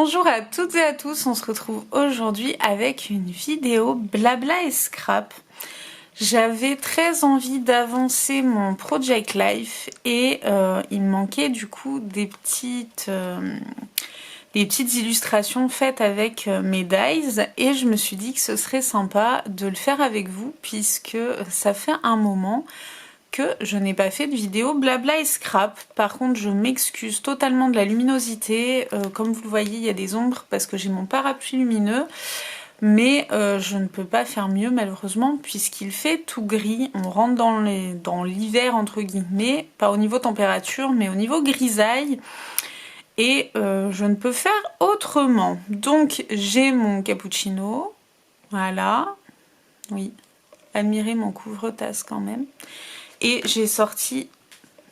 Bonjour à toutes et à tous, on se retrouve aujourd'hui avec une vidéo blabla et scrap. J'avais très envie d'avancer mon project life et il me manquait du coup des petites illustrations faites avec mes dies et je me suis dit que ce serait sympa de le faire avec vous puisque ça fait un moment que je n'ai pas fait de vidéo blabla et scrap. Par contre, je m'excuse totalement de la luminosité. Comme vous le voyez, il y a des ombres parce que j'ai mon parapluie lumineux. Mais je ne peux pas faire mieux malheureusement puisqu'il fait tout gris. On rentre dans l'hiver entre guillemets, pas au niveau température, mais au niveau grisaille. Et je ne peux faire autrement. Donc j'ai mon cappuccino. Voilà. Oui. Admirez mon couvre-tasse quand même. Et j'ai sorti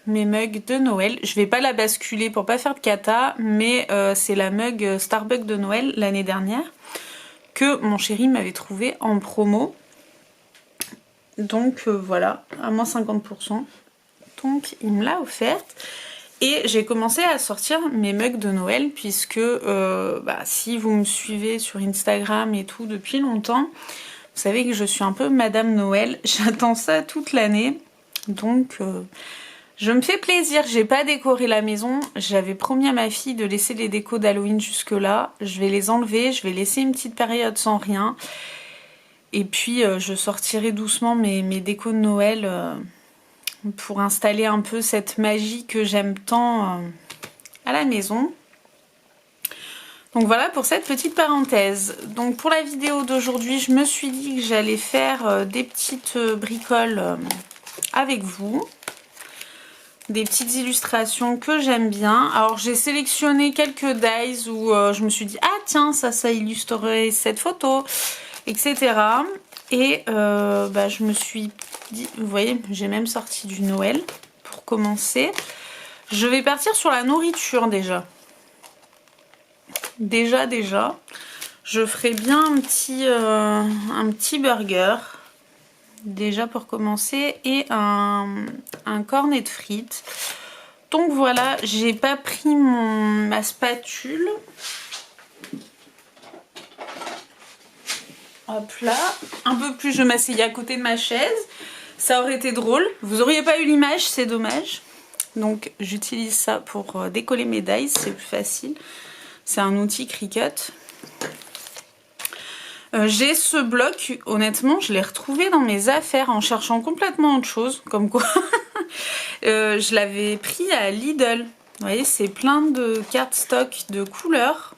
mes mugs de Noël. Je vais pas la basculer pour pas faire de cata, mais c'est la mug Starbucks de Noël l'année dernière que mon chéri m'avait trouvé en promo. Donc voilà, à moins 50%. Donc il me l'a offerte. Et j'ai commencé à sortir mes mugs de Noël puisque si vous me suivez sur Instagram et tout depuis longtemps, vous savez que je suis un peu Madame Noël. J'attends ça toute l'année. Donc je me fais plaisir, j'ai pas décoré la maison, j'avais promis à ma fille de laisser les décos d'Halloween jusque là, je vais les enlever, je vais laisser une petite période sans rien et puis je sortirai doucement mes décos de Noël pour installer un peu cette magie que j'aime tant à la maison. Donc voilà pour cette petite parenthèse. Donc pour la vidéo d'aujourd'hui, je me suis dit que j'allais faire des petites bricoles avec vous, des petites illustrations que j'aime bien. Alors j'ai sélectionné quelques dies où je me suis dit ah tiens ça illustrerait cette photo, etc. Et je me suis dit, vous voyez, j'ai même sorti du Noël pour commencer. Je vais partir sur la nourriture déjà. Déjà, je ferai bien un petit burger. Déjà pour commencer, et un cornet de frites. Donc voilà, j'ai pas pris ma spatule. Hop là, un peu plus je m'asseyais à côté de ma chaise. Ça aurait été drôle. Vous auriez pas eu l'image, c'est dommage. Donc j'utilise ça pour décoller mes dies, c'est plus facile. C'est un outil Cricut. J'ai ce bloc, honnêtement, je l'ai retrouvé dans mes affaires en cherchant complètement autre chose, comme quoi. Je l'avais pris à Lidl. Vous voyez, c'est plein de cardstock de couleurs.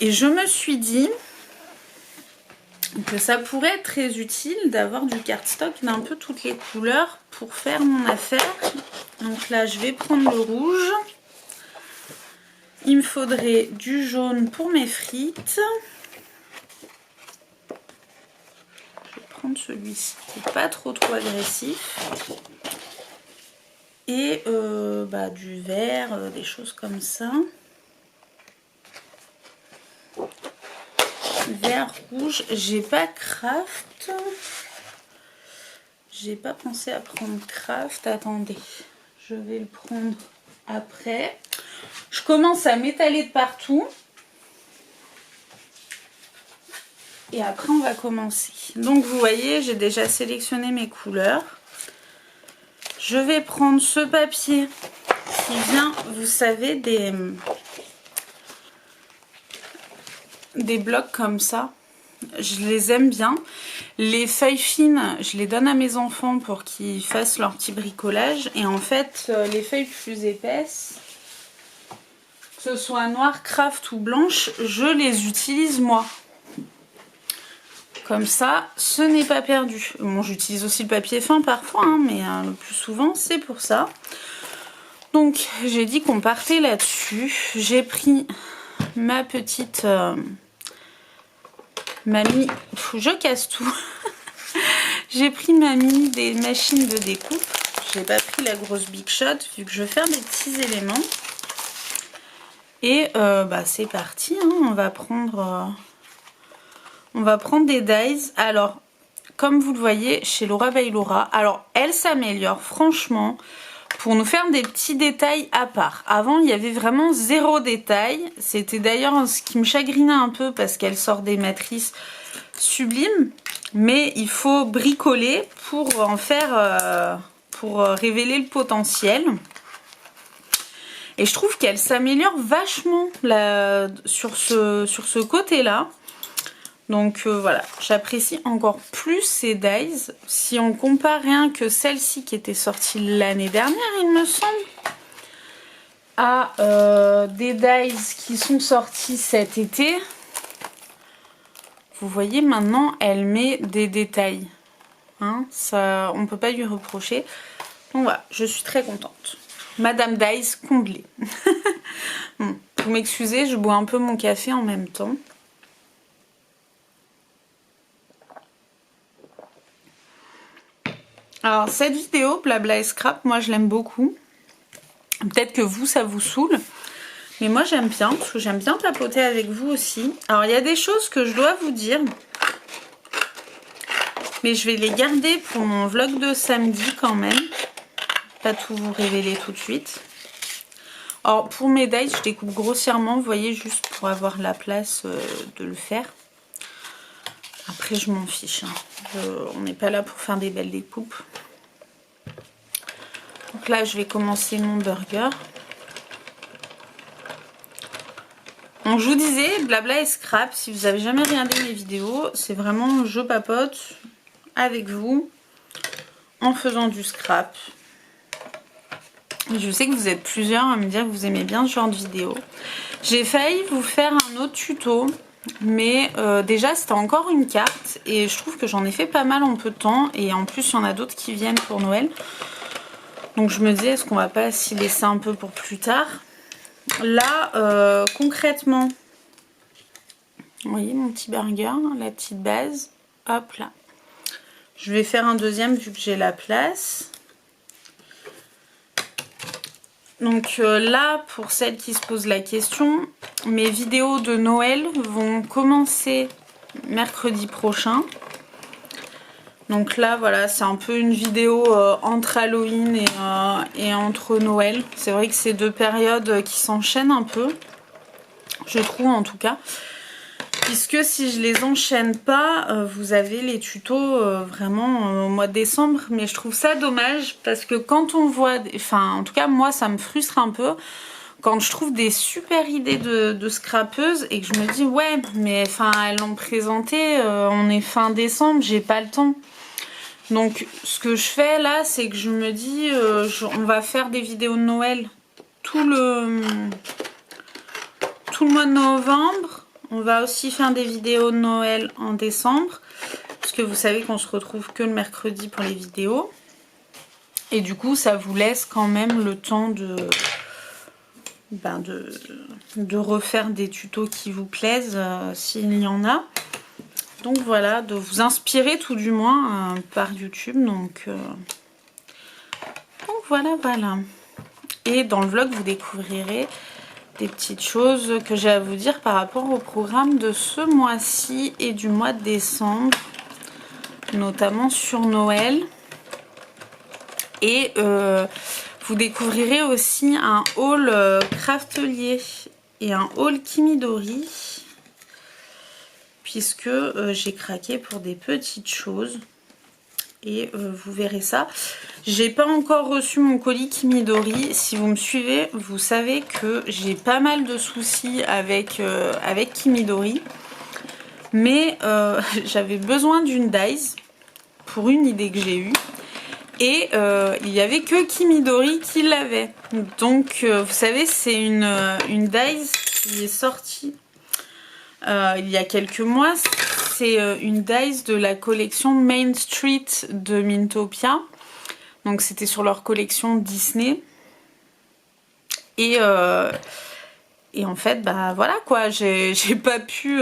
Et je me suis dit que ça pourrait être très utile d'avoir du cardstock d'un peu toutes les couleurs pour faire mon affaire. Donc là, je vais prendre le rouge. Il me faudrait du jaune pour mes frites. Celui-ci qui n'est pas trop agressif et du vert, des choses comme ça, vert, rouge. J'ai pas craft, j'ai pas pensé à prendre craft. Attendez, je vais le prendre après. Je commence à m'étaler de partout. Et après on va commencer. Donc vous voyez, j'ai déjà sélectionné mes couleurs. Je vais prendre ce papier qui vient, vous savez, des blocs comme ça. Je les aime bien. Les feuilles fines, je les donne à mes enfants pour qu'ils fassent leur petit bricolage. Et en fait, les feuilles plus épaisses, que ce soit noire, craft ou blanche, je les utilise moi. Comme ça, ce n'est pas perdu. Bon, j'utilise aussi le papier fin parfois, hein, mais le plus souvent, c'est pour ça. Donc, j'ai dit qu'on partait là-dessus. J'ai pris ma petite... je casse tout. J'ai pris ma mini des machines de découpe. Je n'ai pas pris la grosse Big Shot, vu que je veux faire des petits éléments. Et c'est parti, hein, on va prendre des dies. Alors, comme vous le voyez, chez Laura by Laura, alors elle s'améliore, franchement. pour nous faire des petits détails à part. Avant, il y avait vraiment zéro détail. C'était d'ailleurs ce qui me chagrinait un peu parce qu'elle sort des matrices sublimes. Mais il faut bricoler pour en faire, pour révéler le potentiel. Et je trouve qu'elle s'améliore vachement là, sur ce côté-là. Donc voilà, j'apprécie encore plus ces dies. Si on compare rien que celle-ci qui était sortie l'année dernière, il me semble, à des dies qui sont sortis cet été, vous voyez maintenant, elle met des détails. Hein, ça, on ne peut pas lui reprocher. Donc voilà, je suis très contente. Madame Dies comblée. Bon, vous m'excusez, je bois un peu mon café en même temps. Alors cette vidéo, blabla et scrap, moi je l'aime beaucoup. Peut-être que vous, ça vous saoule. Mais moi j'aime bien, parce que j'aime bien papoter avec vous aussi. Alors il y a des choses que je dois vous dire. Mais je vais les garder pour mon vlog de samedi quand même. Pas tout vous révéler tout de suite. Alors pour mes dies, je découpe grossièrement, vous voyez, juste pour avoir la place de le faire. Après je m'en fiche, hein. On n'est pas là pour faire des belles découpes. Donc là je vais commencer mon burger. Donc je vous disais, blabla et scrap, si vous avez jamais regardé mes vidéos, c'est vraiment je papote avec vous en faisant du scrap. Je sais que vous êtes plusieurs à me dire que vous aimez bien ce genre de vidéo. J'ai failli vous faire un autre tuto, mais déjà c'était encore une carte et je trouve que j'en ai fait pas mal en peu de temps et en plus il y en a d'autres qui viennent pour Noël. Donc je me dis, est-ce qu'on va pas s'y laisser un peu pour plus tard? Là, concrètement, vous voyez mon petit burger, la petite base, hop là. Je vais faire un deuxième vu que j'ai la place. Donc là, pour celles qui se posent la question, mes vidéos de Noël vont commencer mercredi prochain. Donc là, voilà, c'est un peu une vidéo entre Halloween et entre Noël. C'est vrai que c'est deux périodes qui s'enchaînent un peu, je trouve en tout cas. Puisque si je les enchaîne pas, vous avez les tutos vraiment au mois de décembre. Mais je trouve ça dommage parce que quand on voit, enfin en tout cas moi ça me frustre un peu quand je trouve des super idées de scrapeuses et que je me dis ouais mais enfin elles l'ont présenté, on est fin décembre, j'ai pas le temps. Donc ce que je fais là c'est que je me dis on va faire des vidéos de Noël tout le mois de novembre. On va aussi faire des vidéos de Noël en décembre. Parce que vous savez qu'on se retrouve que le mercredi pour les vidéos. Et du coup, ça vous laisse quand même le temps de refaire des tutos qui vous plaisent, s'il y en a. Donc voilà, de vous inspirer tout du moins par YouTube. Donc voilà, voilà. Et dans le vlog, vous découvrirez des petites choses que j'ai à vous dire par rapport au programme de ce mois-ci et du mois de décembre, notamment sur Noël. Et vous découvrirez aussi un haul Craftelier et un haul Kimidori, puisque j'ai craqué pour des petites choses. Et vous verrez ça. J'ai pas encore reçu mon colis Kimidori. Si vous me suivez, vous savez que j'ai pas mal de soucis avec Kimidori. Mais j'avais besoin d'une dies pour une idée que j'ai eue. Et il n'y avait que Kimidori qui l'avait. Donc vous savez, c'est une dies qui est sortie il y a quelques mois. C'est une dies de la collection Main Street de Mintopia. Donc c'était sur leur collection Disney. Et en fait, bah voilà quoi, j'ai pas pu...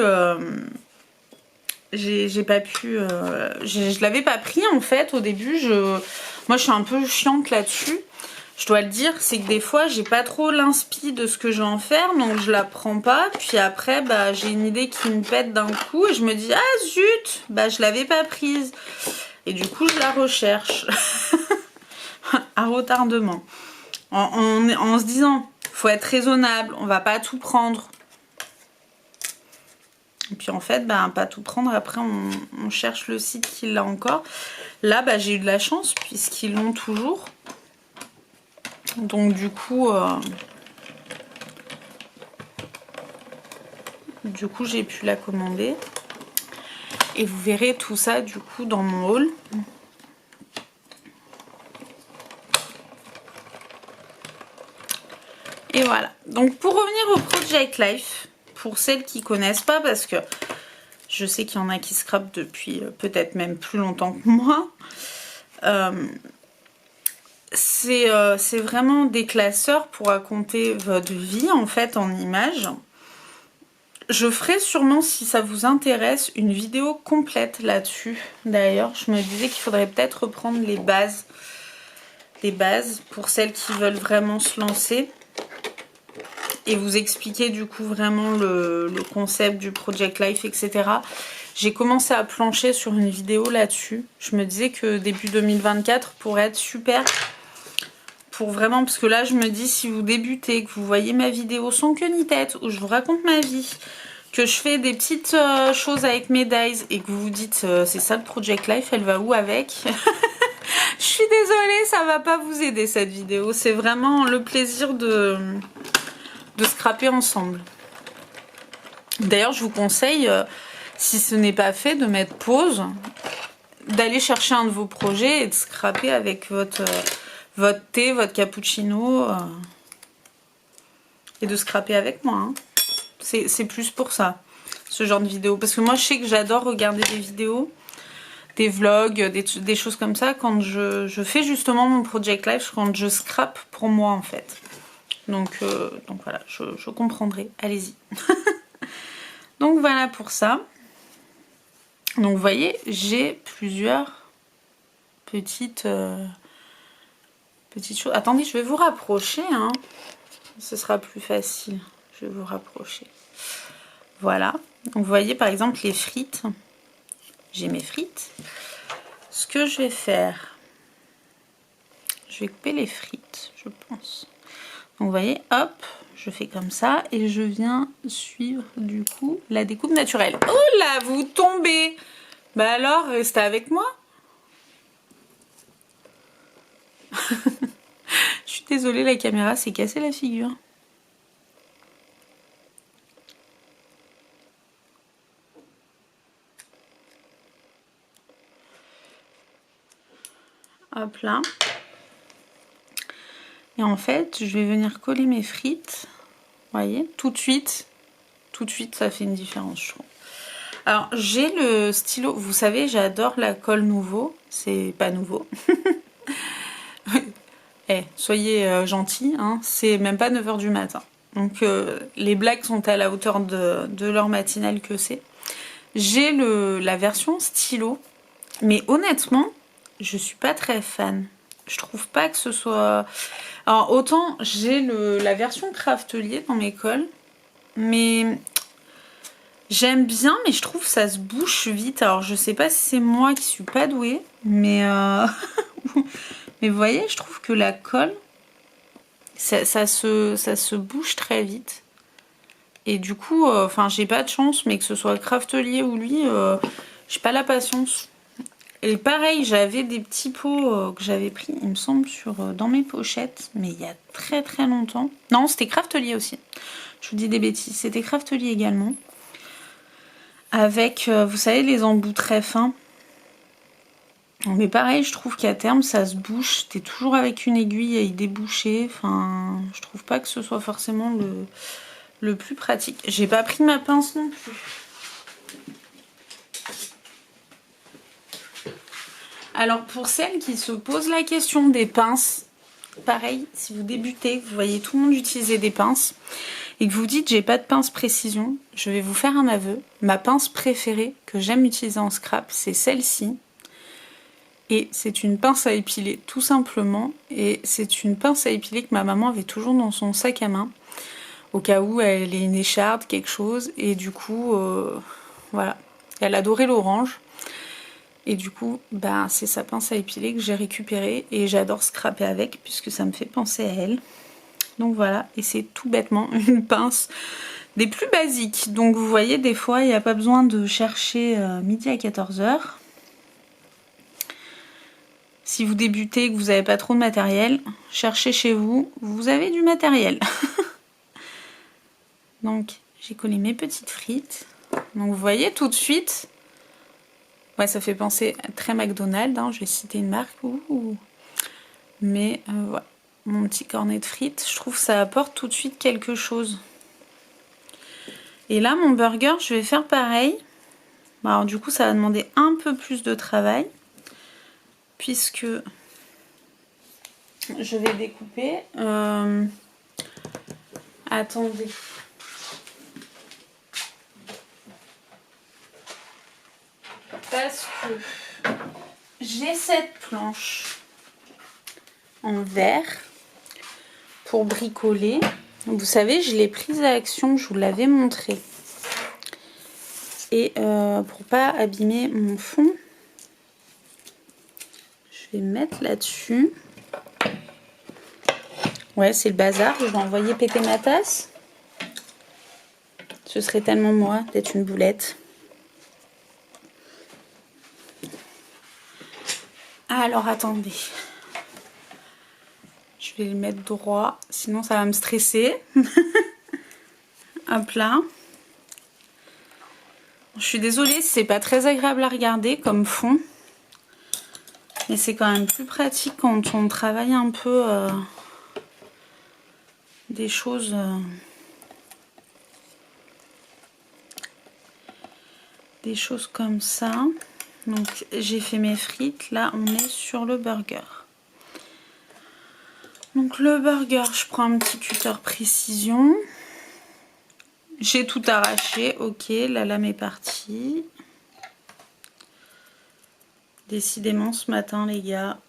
je l'avais pas pris en fait au début. Moi je suis un peu chiante là-dessus. Je dois le dire, c'est que des fois j'ai pas trop l'inspi de ce que je vais en faire, donc je la prends pas. Puis après, bah j'ai une idée qui me pète d'un coup et je me dis ah zut, bah je l'avais pas prise. Et du coup je la recherche. à retardement. En se disant, faut être raisonnable, on va pas tout prendre. Et puis en fait, bah, pas tout prendre, après on cherche le site qui l'a encore. Là, bah, j'ai eu de la chance puisqu'ils l'ont toujours. Donc du coup j'ai pu la commander. Et vous verrez tout ça du coup dans mon haul. Et voilà. Donc pour revenir au Project Life, pour celles qui connaissent pas, parce que je sais qu'il y en a qui scrapent depuis peut-être même plus longtemps que moi. C'est vraiment des classeurs pour raconter votre vie en fait en images. Je ferai sûrement, si ça vous intéresse, une vidéo complète là-dessus. D'ailleurs, je me disais qu'il faudrait peut-être reprendre les bases pour celles qui veulent vraiment se lancer. Et vous expliquer du coup vraiment le concept du Project Life, etc. J'ai commencé à plancher sur une vidéo là-dessus. Je me disais que début 2024 pourrait être super. Pour vraiment, parce que là je me dis, si vous débutez, que vous voyez ma vidéo sans queue ni tête, où je vous raconte ma vie, que je fais des petites choses avec mes dies, et que vous vous dites, c'est ça le Project Life, elle va où avec? Je suis désolée, ça va pas vous aider cette vidéo. C'est vraiment le plaisir de scraper ensemble. D'ailleurs, je vous conseille, si ce n'est pas fait, de mettre pause, d'aller chercher un de vos projets et de scraper avec votre thé, votre cappuccino, et de scraper avec moi. Hein. C'est plus pour ça, ce genre de vidéo. Parce que moi, je sais que j'adore regarder des vidéos, des vlogs, des choses comme ça, quand je fais justement mon Project Life, quand je scrape pour moi, en fait. Donc voilà, je comprendrai. Allez-y. Donc voilà pour ça. Donc vous voyez, j'ai plusieurs petites choses. Attendez, je vais vous rapprocher. Hein. Ce sera plus facile. Je vais vous rapprocher. Voilà. Donc vous voyez par exemple les frites. J'ai mes frites. Ce que je vais faire, je vais couper les frites, je pense. Donc vous voyez, hop, je fais comme ça et je viens suivre du coup la découpe naturelle. Oh là, vous tombez! Bah alors, restez avec moi. Je suis désolée, la caméra s'est cassée la figure. Hop là. Et en fait, je vais venir coller mes frites. Vous voyez, tout de suite, ça fait une différence, je trouve. Alors, j'ai le stylo. Vous savez, j'adore la colle nouveau. C'est pas nouveau. Soyez gentils, hein, c'est même pas 9 h du matin. Donc, les blagues sont à la hauteur de l'heure matinale que c'est. J'ai la version stylo. Mais honnêtement, je suis pas très fan. Je trouve pas que ce soit... Alors autant j'ai la version Craftelier dans mes colles, mais j'aime bien, mais je trouve que ça se bouche vite. Alors je sais pas si c'est moi qui suis pas douée, mais mais vous voyez, je trouve que la colle, ça se bouche très vite. Et du coup, enfin j'ai pas de chance, mais que ce soit Craftelier ou lui, j'ai pas la patience. Et pareil, j'avais des petits pots que j'avais pris, il me semble, dans mes pochettes, mais il y a très très longtemps. Non, c'était Craftelier aussi. Je vous dis des bêtises, c'était Craftelier également. Avec, vous savez, les embouts très fins. Mais pareil, je trouve qu'à terme, ça se bouche. T'es toujours avec une aiguille à y déboucher. Enfin, je trouve pas que ce soit forcément le plus pratique. J'ai pas pris ma pince non plus. Alors pour celles qui se posent la question des pinces, pareil, si vous débutez, vous voyez tout le monde utiliser des pinces et que vous dites j'ai pas de pince précision, je vais vous faire un aveu. Ma pince préférée que j'aime utiliser en scrap, c'est celle-ci. Et c'est une pince à épiler tout simplement. Et c'est une pince à épiler que ma maman avait toujours dans son sac à main. Au cas où elle ait une écharde, quelque chose. Et du coup, voilà. Elle adorait l'orange. Et du coup, bah, c'est sa pince à épiler que j'ai récupérée et j'adore scraper avec puisque ça me fait penser à elle. Donc voilà, et c'est tout bêtement une pince des plus basiques. Donc vous voyez, des fois, il n'y a pas besoin de chercher midi à 14h. Si vous débutez et que vous n'avez pas trop de matériel, cherchez chez vous, vous avez du matériel. Donc j'ai collé mes petites frites. Donc vous voyez tout de suite, ouais, ça fait penser très McDonald's, hein, je vais citer une marque. Mais voilà, mon petit cornet de frites, je trouve que ça apporte tout de suite quelque chose. Et là, mon burger, je vais faire pareil. Alors du coup, ça va demander un peu plus de travail, puisque je vais découper. Attendez. Parce que j'ai cette planche en verre pour bricoler. Vous savez, je l'ai prise à Action, je vous l'avais montré. Et pour pas abîmer mon fond, je vais mettre là-dessus. Ouais, c'est le bazar, je vais envoyer péter ma tasse. Ce serait tellement moi d'être une boulette. Alors attendez. Je vais le mettre droit, sinon ça va me stresser. Hop là. Je suis désolée, c'est pas très agréable à regarder comme fond. Mais c'est quand même plus pratique quand on travaille un peu des choses... des choses comme ça. Donc j'ai fait mes frites, là on est sur le burger. Donc le burger, je prends un petit cutter précision. J'ai tout arraché, ok, la lame est partie. Décidément ce matin les gars.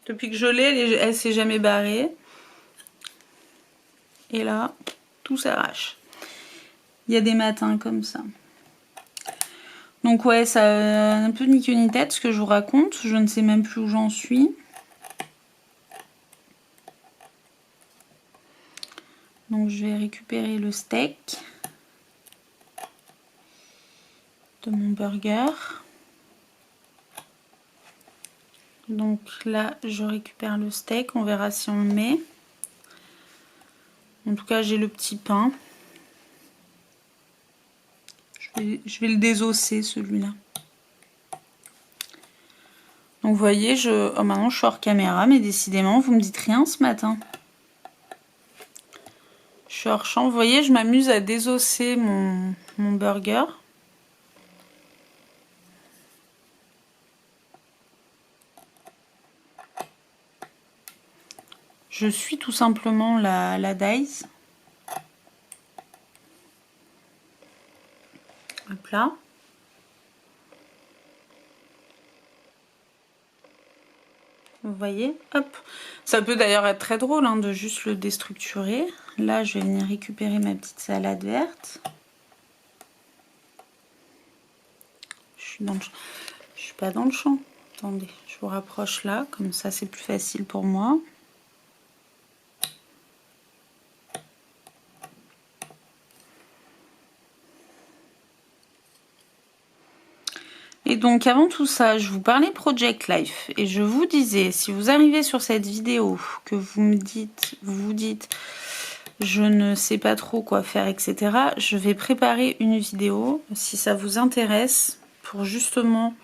Depuis que je l'ai, elle s'est jamais barrée. Et là, tout s'arrache. Il y a des matins comme ça. Donc ouais, ça a un peu ni queue ni tête ce que je vous raconte. Je ne sais même plus où j'en suis. Donc je vais récupérer le steak de mon burger. Donc là, je récupère le steak. On verra si on le met. En tout cas, j'ai le petit pain. Je vais le désosser celui-là. Donc vous voyez, oh, maintenant je suis hors caméra, mais décidément, vous me dites rien ce matin. Je suis hors champ. Vous voyez, je m'amuse à désosser mon burger. Je suis tout simplement la dice. Hop là. Vous voyez, hop. Ça peut d'ailleurs être très drôle hein, de juste le déstructurer. Là, je vais venir récupérer ma petite salade verte. Je suis pas dans le champ. Attendez, je vous rapproche là, comme ça c'est plus facile pour moi. Et donc avant tout ça, je vous parlais Project Life et je vous disais, si vous arrivez sur cette vidéo, que vous vous dites, je ne sais pas trop quoi faire, etc. Je vais préparer une vidéo, si ça vous intéresse, pour justement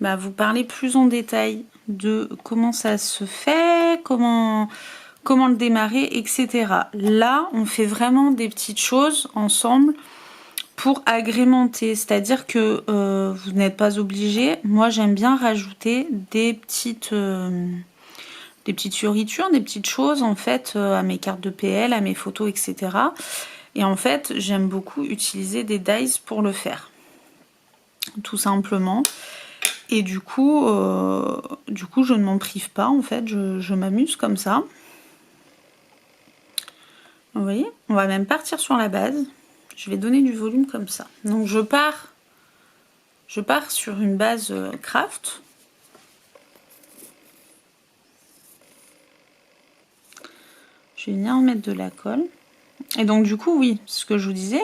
vous parler plus en détail de comment ça se fait, comment le démarrer, etc. Là, on fait vraiment des petites choses ensemble pour agrémenter, c'est-à-dire que vous n'êtes pas obligé. Moi, j'aime bien rajouter des petites fioritures, des petites choses en fait à mes cartes de PL, à mes photos, etc. Et en fait, j'aime beaucoup utiliser des dies pour le faire, tout simplement. Et du coup, je ne m'en prive pas en fait. Je m'amuse comme ça. Vous voyez, on va même partir sur la base. Je vais donner du volume comme ça. Donc je pars sur une base craft. Je vais venir mettre de la colle. Et donc du coup, oui, ce que je vous disais,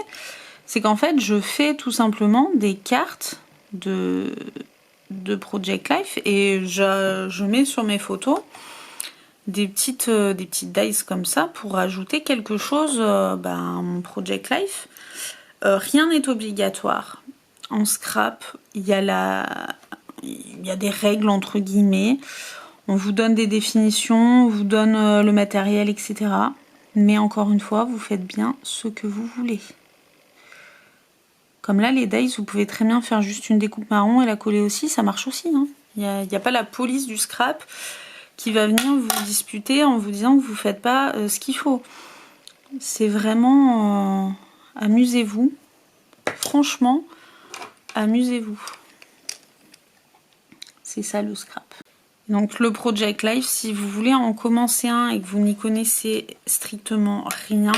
c'est qu'en fait, je fais tout simplement des cartes de Project Life et je mets sur mes photos des petites dice comme ça pour rajouter quelque chose à mon Project Life. Rien n'est obligatoire. En scrap, il y a des règles entre guillemets. On vous donne des définitions, on vous donne le matériel, etc. Mais encore une fois, vous faites bien ce que vous voulez. Comme là, les dies, vous pouvez très bien faire juste une découpe marron et la coller aussi, ça marche aussi. Hein. Il n'y a pas la police du scrap qui va venir vous disputer en vous disant que vous ne faites pas ce qu'il faut. C'est vraiment... amusez-vous. Franchement, amusez-vous. C'est ça le scrap. Donc le Project Life, si vous voulez en commencer un et que vous n'y connaissez strictement rien,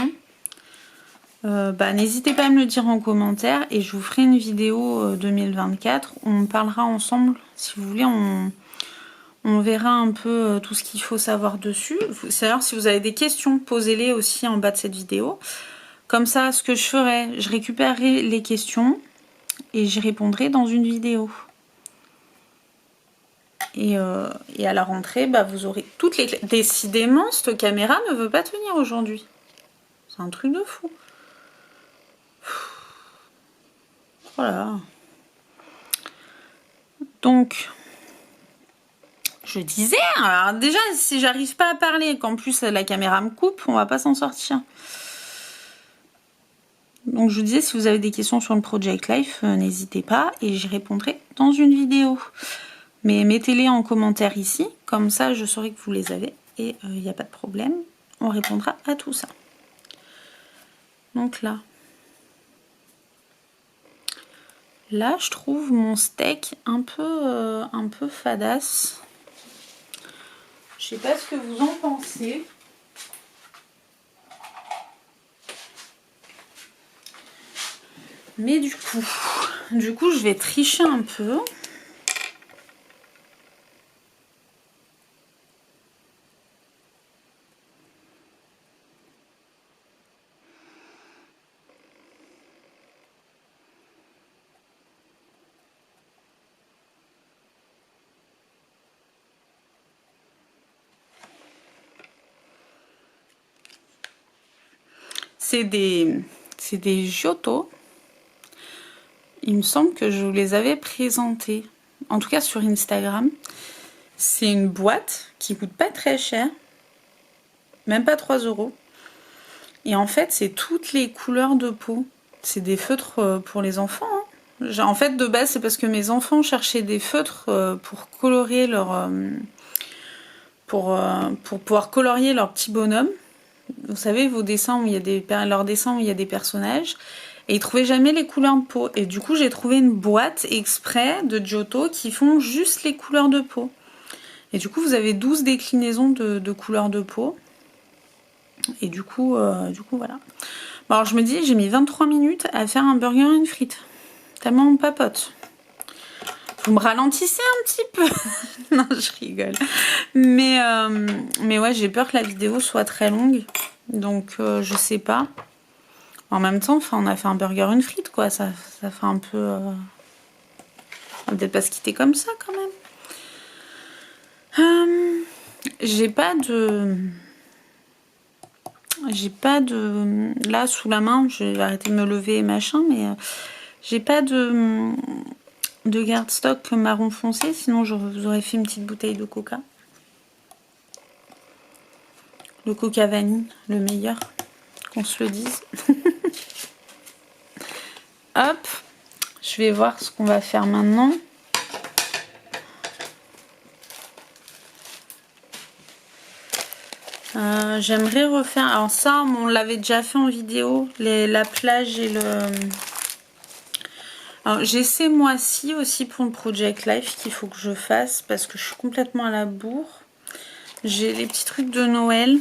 n'hésitez pas à me le dire en commentaire et je vous ferai une vidéo 2024 où on parlera ensemble. Si vous voulez, on verra un peu tout ce qu'il faut savoir dessus. D'ailleurs, si vous avez des questions, posez-les aussi en bas de cette vidéo. Comme ça, ce que je ferai, je récupérerai les questions et j'y répondrai dans une vidéo. Et à la rentrée, vous aurez toutes les clés. Décidément, cette caméra ne veut pas tenir aujourd'hui. C'est un truc de fou. Voilà. Donc, je disais, alors déjà, si j'arrive pas à parler et qu'en plus la caméra me coupe, on va pas s'en sortir. Donc, je vous disais, si vous avez des questions sur le Project Life, n'hésitez pas et j'y répondrai dans une vidéo. Mais mettez-les en commentaire ici, comme ça je saurai que vous les avez et il n'y a pas de problème, on répondra à tout ça. Donc là, je trouve mon steak un peu fadasse. Je sais pas ce que vous en pensez. Mais du coup, je vais tricher un peu. C'est des Giotto. Il me semble que je vous les avais présentés. En tout cas sur Instagram. C'est une boîte qui coûte pas très cher. Même pas 3 €. Et en fait, c'est toutes les couleurs de peau. C'est des feutres pour les enfants. Hein. En fait, de base, c'est parce que mes enfants cherchaient des feutres pour colorier leur... pour pouvoir colorier leur petit bonhomme. Vous savez, vos dessins où il y a leurs dessins où il y a des personnages. Et ils trouvaient jamais les couleurs de peau. Et du coup, j'ai trouvé une boîte exprès de Giotto qui font juste les couleurs de peau. Et du coup, vous avez 12 déclinaisons de couleurs de peau. Et du coup, voilà. Bon, alors, je me dis, j'ai mis 23 minutes à faire un burger et une frite. Tellement on papote. Vous me ralentissez un petit peu. Non, je rigole. Mais ouais, j'ai peur que la vidéo soit très longue. Donc, je sais pas. En même temps, on a fait un burger, une frite, quoi. Ça fait un peu... On va peut-être pas se quitter comme ça, quand même. J'ai pas de... Là, sous la main, je vais arrêter de me lever et machin, mais j'ai pas de garde-stock marron foncé, sinon je vous aurais fait une petite bouteille de coca. Le coca vanille, le meilleur, qu'on se le dise. Hop, je vais voir ce qu'on va faire maintenant. J'aimerais refaire... Alors ça, on l'avait déjà fait en vidéo, la plage et le... Alors j'ai ces mois-ci aussi pour le Project Life qu'il faut que je fasse parce que je suis complètement à la bourre. J'ai les petits trucs de Noël.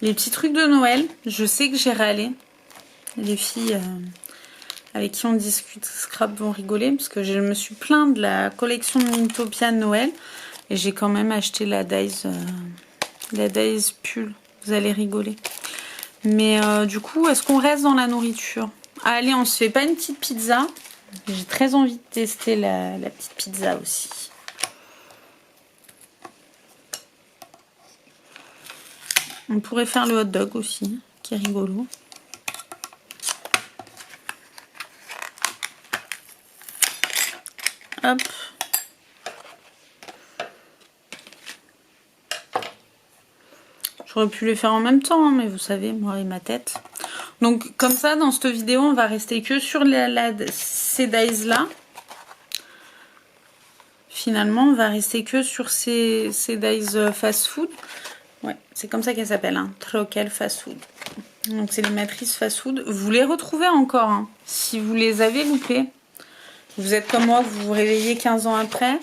Les petits trucs de Noël, je sais que j'ai râlé. Les filles avec qui on discute Scrap vont rigoler parce que je me suis plainte de la collection de Mintopia de Noël et j'ai quand même acheté la Days pull. Vous allez rigoler. Mais du coup, est-ce qu'on reste dans la nourriture? Allez, on se fait pas une petite pizza? J'ai très envie de tester la petite pizza aussi. On pourrait faire le hot dog aussi, qui est rigolo. Hop. J'aurais pu les faire en même temps, hein, mais vous savez, moi et ma tête. Donc comme ça, dans cette vidéo, on va rester que sur ces dies là. Finalement, on va rester que sur ces dies fast food. Ouais, c'est comme ça qu'elle s'appelle, hein, Troquel Fast Food. Donc c'est les matrices fast food. Vous les retrouvez encore, hein, si vous les avez loupées. Vous êtes comme moi, vous vous réveillez 15 ans après.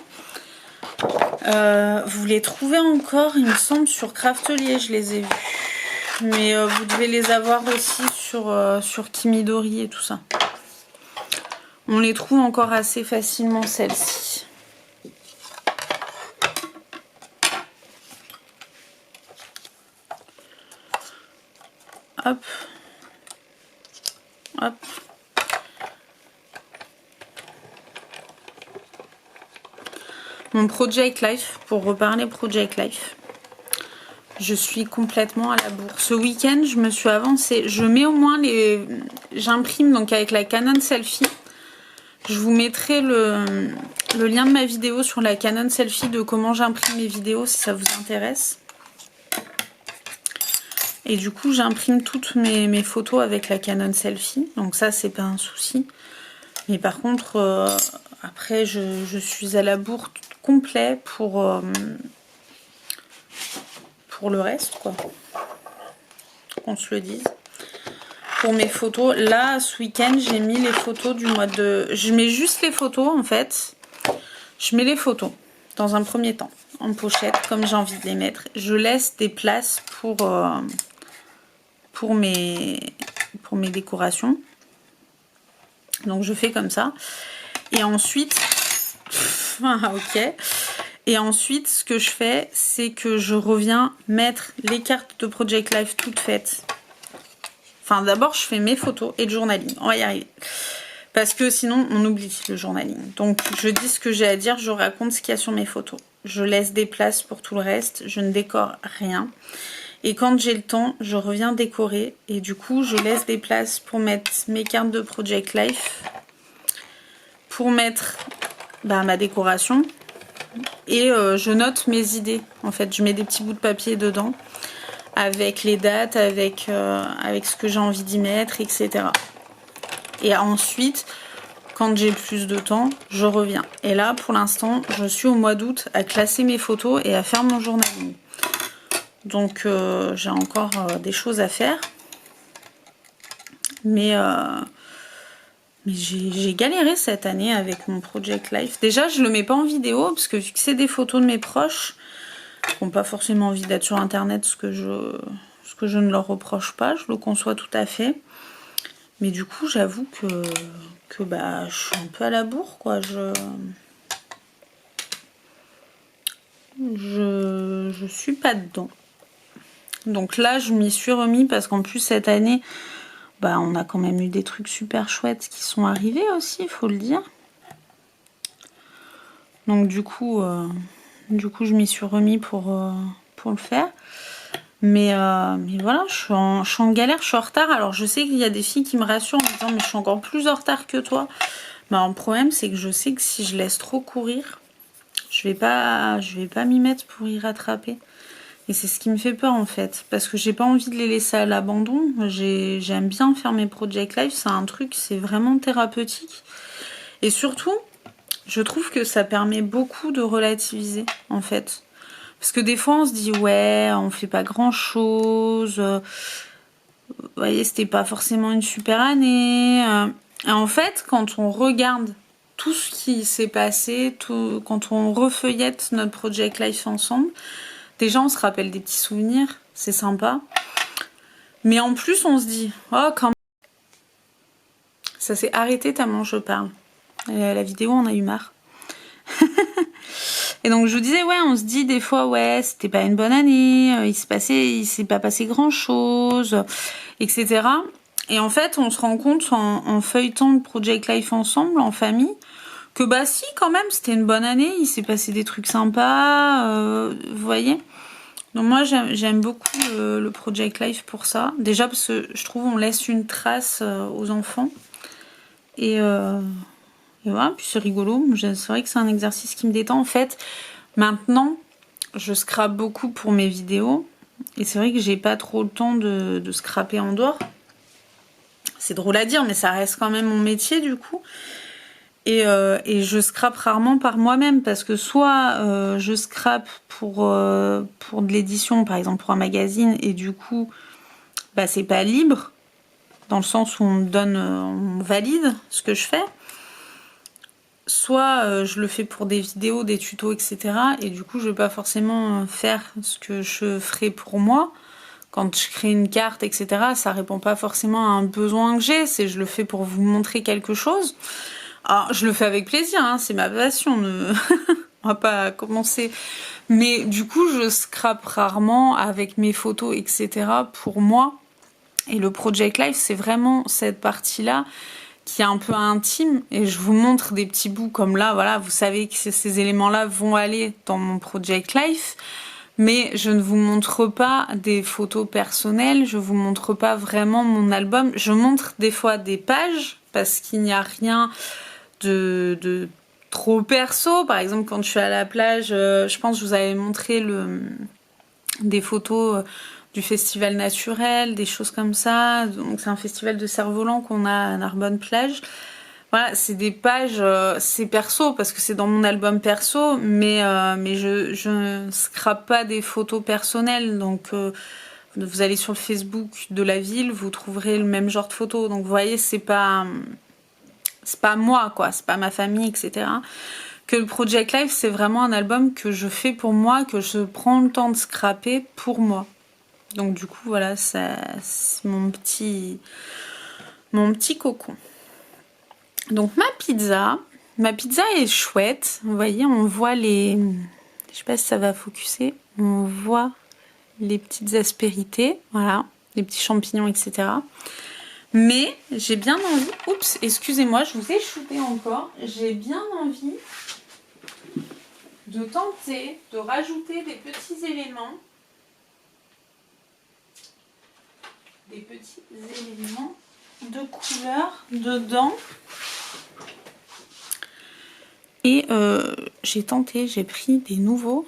Vous les trouvez encore, il me semble, sur Craftelier, je les ai vus. Mais vous devez les avoir aussi sur Kimidori et tout ça. On les trouve encore assez facilement, celles-ci. Hop. Hop. Mon Project Life, pour reparler Project Life. Je suis complètement à la bourre. Ce week-end, je me suis avancée. Je mets au moins les... J'imprime donc avec la Canon Selphy. Je vous mettrai le lien de ma vidéo sur la Canon Selphy de comment j'imprime mes vidéos si ça vous intéresse. Et du coup, j'imprime toutes mes photos avec la Canon Selphy. Donc ça, c'est pas un souci. Mais par contre, après, je suis à la bourre complet pour le reste, quoi. Qu'on se le dise. Pour mes photos, là, ce week-end, j'ai mis les photos du mois de... Je mets juste les photos, en fait. Je mets les photos, dans un premier temps, en pochette, comme j'ai envie de les mettre. Je laisse des places pour mes décorations. Donc, je fais comme ça. Et ensuite... ok. Et ensuite, ce que je fais, c'est que je reviens mettre les cartes de Project Life toutes faites. Enfin, d'abord, je fais mes photos et le journaling. On va y arriver. Parce que sinon, on oublie le journaling. Donc, je dis ce que j'ai à dire, je raconte ce qu'il y a sur mes photos. Je laisse des places pour tout le reste, je ne décore rien. Et quand j'ai le temps, je reviens décorer. Et du coup, je laisse des places pour mettre mes cartes de Project Life. Pour mettre ma décoration. Et je note mes idées. En fait, je mets des petits bouts de papier dedans. Avec les dates, avec ce que j'ai envie d'y mettre, etc. Et ensuite, quand j'ai plus de temps, je reviens. Et là, pour l'instant, je suis au mois d'août à classer mes photos et à faire mon journaling. Donc, j'ai encore des choses à faire. Mais j'ai galéré cette année avec mon Project Life. Déjà, je le mets pas en vidéo, parce que vu que c'est des photos de mes proches, qui n'ont pas forcément envie d'être sur internet, ce que je ne leur reproche pas, je le conçois tout à fait. Mais du coup, j'avoue que je suis un peu à la bourre, quoi. Je suis pas dedans. Donc là, je m'y suis remis parce qu'en plus, cette année, on a quand même eu des trucs super chouettes qui sont arrivés aussi, il faut le dire. Donc du coup, je m'y suis remis pour le faire. Mais voilà, je suis en galère, je suis en retard. Alors je sais qu'il y a des filles qui me rassurent en me disant mais je suis encore plus en retard que toi. Le problème c'est que je sais que si je laisse trop courir, je vais pas m'y mettre pour y rattraper. Et c'est ce qui me fait peur en fait. Parce que j'ai pas envie de les laisser à l'abandon. J'aime bien faire mes Project Life, c'est un truc, c'est vraiment thérapeutique. Et surtout, je trouve que ça permet beaucoup de relativiser en fait. Parce que des fois on se dit ouais, on fait pas grand chose, vous voyez, c'était pas forcément une super année. Et en fait, quand on regarde tout ce qui s'est passé, quand on refeuillette notre Project Life ensemble, déjà on se rappelle des petits souvenirs, c'est sympa. Mais en plus, on se dit, oh, quand même. Ça s'est arrêté tellement je parle. La vidéo, on a eu marre. Et donc je vous disais, ouais, on se dit des fois, ouais, c'était pas une bonne année, il s'est pas passé grand chose, etc. Et en fait, on se rend compte en feuilletant le Project Life ensemble, en famille, que bah si, quand même, c'était une bonne année, il s'est passé des trucs sympas, vous voyez. Donc moi, j'aime beaucoup le Project Life pour ça. Déjà parce que je trouve on laisse une trace aux enfants. Et voilà, puis c'est rigolo. C'est vrai que c'est un exercice qui me détend. En fait, maintenant, je scrape beaucoup pour mes vidéos. Et c'est vrai que j'ai pas trop le temps de scraper en dehors. C'est drôle à dire, mais ça reste quand même mon métier du coup. Et je scrape rarement par moi-même parce que soit je scrape pour de l'édition, par exemple pour un magazine, et du coup, bah, c'est pas libre, dans le sens où on me donne, on valide ce que je fais. Soit je le fais pour des vidéos, des tutos, etc. Et du coup, je vais pas forcément faire ce que je ferais pour moi. Quand je crée une carte, etc., ça répond pas forcément à un besoin que j'ai. C'est je le fais pour vous montrer quelque chose. Alors, je le fais avec plaisir, hein, c'est ma passion. On va pas commencer. Mais du coup, je scrape rarement avec mes photos, etc. pour moi. Et le Project Life, c'est vraiment cette partie-là qui est un peu intime. Et je vous montre des petits bouts comme là. Voilà, vous savez que ces éléments-là vont aller dans mon Project Life. Mais je ne vous montre pas des photos personnelles. Je vous montre pas vraiment mon album. Je montre des fois des pages parce qu'il n'y a rien de trop perso. Par exemple, quand je suis à la plage, je pense que je vous avais montré des photos du festival naturel, des choses comme ça. Donc c'est un festival de cerf-volant qu'on a à Narbonne-Plage. Voilà, c'est des pages, c'est perso parce que c'est dans mon album perso, mais je ne scrape pas des photos personnelles. Donc vous allez sur le Facebook de la ville, vous trouverez le même genre de photos. Donc vous voyez, c'est pas moi, quoi, c'est pas ma famille, etc. Que le Project Life, c'est vraiment un album que je fais pour moi, que je prends le temps de scraper pour moi. Donc du coup, voilà, c'est mon petit cocon. Donc ma pizza est chouette. Vous voyez, on voit les... Je sais pas si ça va focuser. On voit les petites aspérités, voilà, les petits champignons, etc. Mais j'ai bien envie... Oups, excusez-moi, je vous ai shooté encore. J'ai bien envie de tenter de rajouter des petits éléments. Des petits éléments de couleur dedans. Et j'ai tenté, j'ai pris des nouveaux.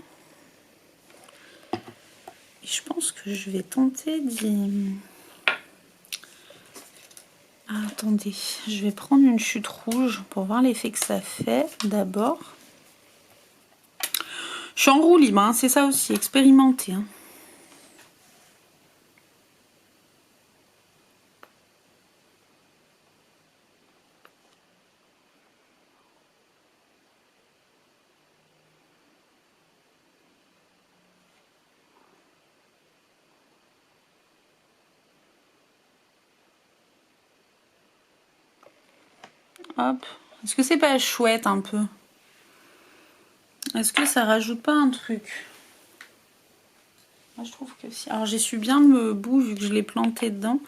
Et je pense que je vais tenter d'y... Ah, attendez, je vais prendre une chute rouge pour voir l'effet que ça fait d'abord. Je suis en roue libre, hein, c'est ça aussi, expérimenter. Hein. Hop. Est-ce que c'est pas chouette un peu? Est-ce que ça rajoute pas un truc? Moi je trouve que si. Alors j'ai su bien le bout vu que je l'ai planté dedans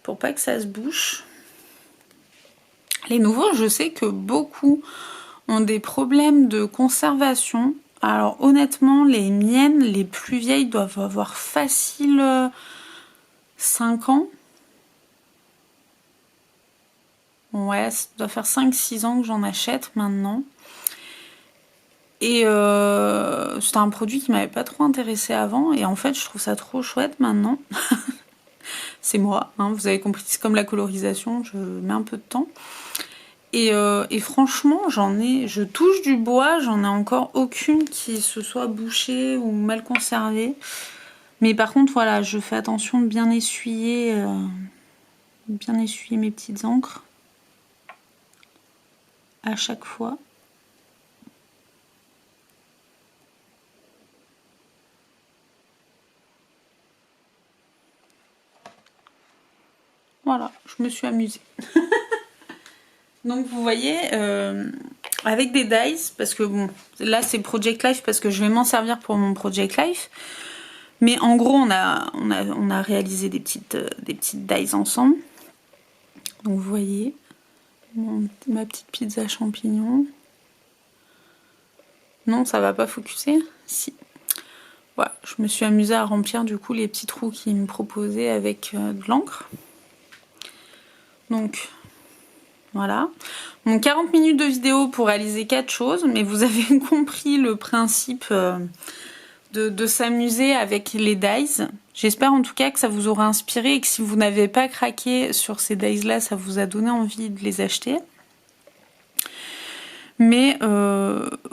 pour pas que ça se bouche. Les nouveaux, je sais que beaucoup ont des problèmes de conservation. Alors honnêtement, les miennes, les plus vieilles, doivent avoir facile 5 ans. Ouais, ça doit faire 5-6 ans que j'en achète maintenant. Et c'était un produit qui m'avait pas trop intéressé avant. Et en fait, je trouve ça trop chouette maintenant. C'est moi, hein, vous avez compris, c'est comme la colorisation, je mets un peu de temps. Et franchement, je touche du bois, j'en ai encore aucune qui se soit bouchée ou mal conservée. Mais par contre, voilà, je fais attention de bien essuyer mes petites encres à chaque fois. je me suis amusée. Donc vous voyez, avec des dies, parce que bon, là c'est Project Life parce que je vais m'en servir pour mon Project Life. Mais en gros, on a réalisé des petites dies ensemble. Donc vous voyez, ma petite pizza champignon. Non, ça va pas focuser? Si. Voilà, je me suis amusée à remplir du coup les petits trous qu'ils me proposaient avec de l'encre. Donc voilà. Donc 40 minutes de vidéo pour réaliser 4 choses, mais vous avez compris le principe de s'amuser avec les dies. J'espère en tout cas que ça vous aura inspiré et que si vous n'avez pas craqué sur ces dies là, ça vous a donné envie de les acheter. Mais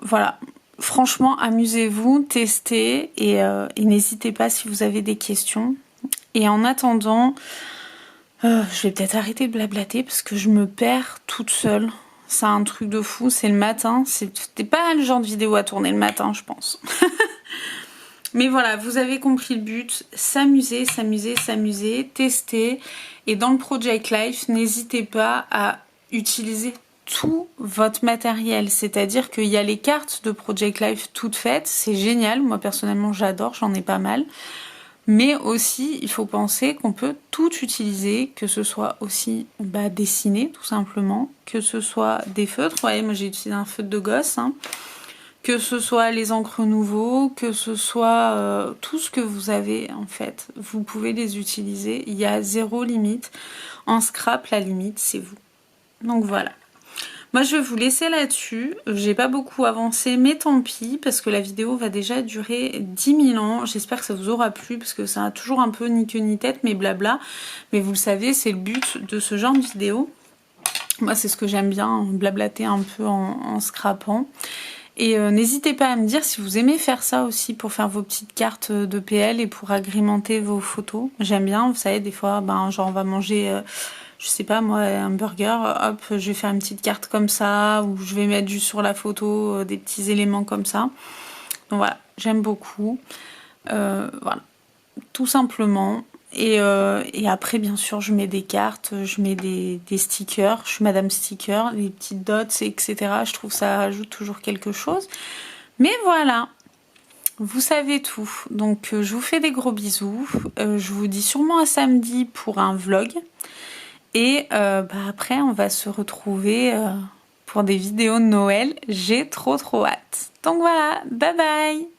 voilà, franchement, amusez-vous, testez et n'hésitez pas si vous avez des questions. Et en attendant, je vais peut-être arrêter de blablater parce que je me perds toute seule. C'est un truc de fou, c'est le matin. C'était pas le genre de vidéo à tourner le matin, je pense. Mais voilà, vous avez compris le but. S'amuser, s'amuser, s'amuser, tester. Et dans le Project Life, n'hésitez pas à utiliser tout votre matériel. C'est-à-dire qu'il y a les cartes de Project Life toutes faites. C'est génial. Moi, personnellement, j'adore. J'en ai pas mal. Mais aussi, il faut penser qu'on peut tout utiliser, que ce soit aussi dessiner, tout simplement, que ce soit des feutres. Vous voyez, moi j'ai utilisé un feutre de gosse, hein. Que ce soit les encres nouveaux, que ce soit tout ce que vous avez, en fait. Vous pouvez les utiliser, il y a zéro limite. En scrap, la limite, c'est vous. Donc voilà. Moi, je vais vous laisser là-dessus. J'ai pas beaucoup avancé, mais tant pis, parce que la vidéo va déjà durer 10 000 ans. J'espère que ça vous aura plu, parce que ça a toujours un peu ni queue ni tête, mais blabla. Mais vous le savez, c'est le but de ce genre de vidéo. Moi, c'est ce que j'aime bien, blablater un peu en scrapant. Et n'hésitez pas à me dire si vous aimez faire ça aussi pour faire vos petites cartes de PL et pour agrémenter vos photos. J'aime bien, vous savez, des fois, genre on va manger... je sais pas moi, un burger, hop, je vais faire une petite carte comme ça, ou je vais mettre juste sur la photo des petits éléments comme ça. Donc voilà, j'aime beaucoup. Voilà, tout simplement. Et après, bien sûr, je mets des cartes, je mets des stickers, je suis Madame Sticker, les petites dots, etc. Je trouve que ça rajoute toujours quelque chose. Mais voilà, vous savez tout. Donc, je vous fais des gros bisous. Je vous dis sûrement à samedi pour un vlog. Et après, on va se retrouver pour des vidéos de Noël. J'ai trop hâte. Donc voilà, bye bye!